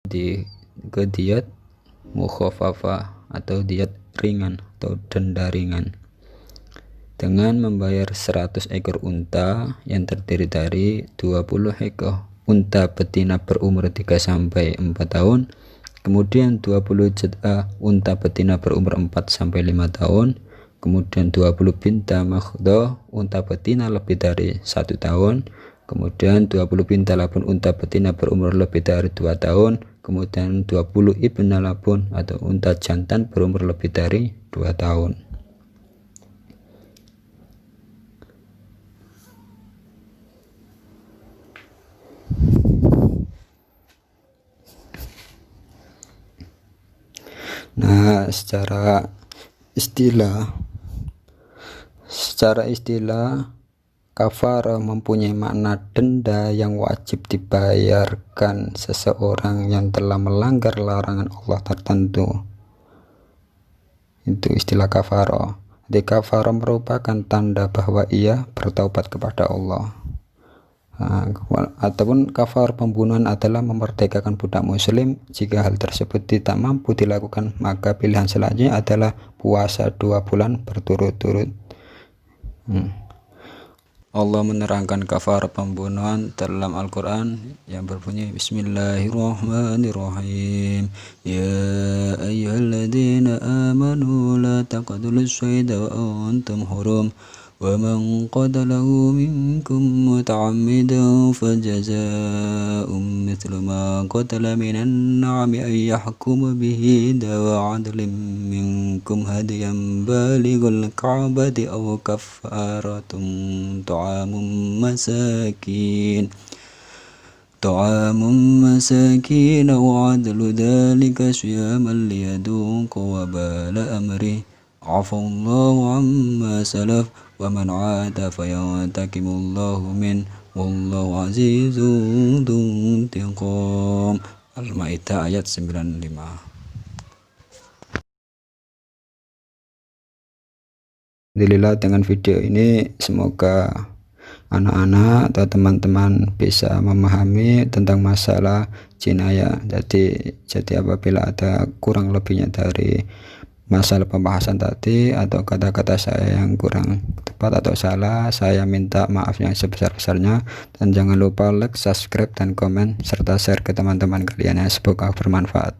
ke diat mukhafafah atau diat ringan atau denda ringan dengan membayar 100 ekor unta yang terdiri dari 20 ekor unta betina berumur 3 sampai 4 tahun, kemudian 20 juta unta betina berumur 4 sampai 5 tahun, kemudian 20 binta makhdoh unta betina lebih dari 1 tahun, kemudian 20 binta labun unta betina berumur lebih dari 2 tahun, kemudian 20 ibna labun atau unta jantan berumur lebih dari 2 tahun. Nah, secara istilah kafarah mempunyai makna denda yang wajib dibayarkan seseorang yang telah melanggar larangan Allah tertentu. Itu istilah kafarah. Jadi kafarah merupakan tanda bahwa ia bertaubat kepada Allah. Ataupun kafar pembunuhan adalah memerdekakan budak muslim. Jika hal tersebut tidak mampu dilakukan, maka pilihan selanjutnya adalah puasa 2 bulan berturut-turut. Allah menerangkan kafar pembunuhan dalam Al-Quran yang berbunyi Bismillahirrahmanirrahim. Ya ayyuhalladzina amanu la taqtulus syahida wa antum hurum ومن قتله منكم متعمدا فجزاء مثل ما قتل من النعم أن يحكم به ذوى عدل منكم هديا بالغ الكعبة أو كفارة طعام مساكين وعدل ذلك صياما ليذوق وبال أمره عفى الله عما سلف ومن عاد فينتقم الله منه والله عزيز ذو انتقام. Al-Maidah ayat 95. Alhamdulillah, dengan video ini semoga anak-anak atau teman-teman bisa memahami tentang masalah jinayah. Jadi apabila ada kurang lebihnya dari masalah pembahasan tadi atau kata-kata saya yang kurang tepat atau salah, saya minta maaf yang sebesar-besarnya, dan jangan lupa like, subscribe, dan komen serta share ke teman-teman kalian ya, semoga bermanfaat.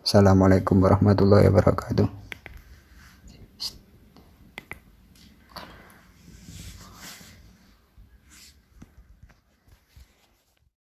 Assalamualaikum warahmatullahi wabarakatuh.